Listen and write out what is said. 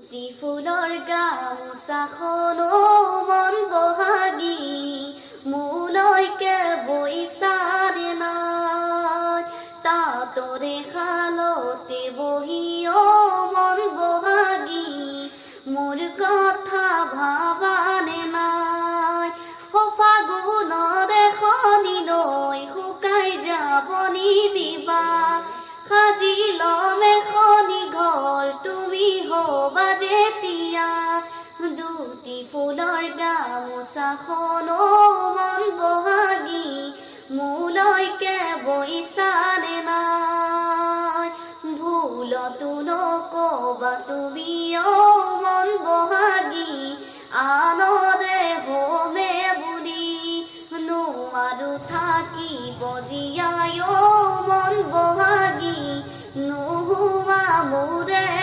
দুটি ফুলৰ গামোচাখনো মন বহাগি মোলৈকে বৈছানে নাই তাতৰে শালতে বহি মন বহাগি মোৰ কথা ভাবানে নাই ফাগুনৰ এখনি নৈ শুকাই যাব নিদিবা সাজি লম এখনি ঘৰ তুমি হবা যেতিয়া দুটি ফুলৰ গামোচাখনো মন বহাগি মোলৈকে বৈছানে নাই ভুলতো নকবা তুমি মন বহাগি আনৰে হোমে বুলি নোৱাৰো থাকিব জীয়াই মন বহাগি নোহোৱা মোৰে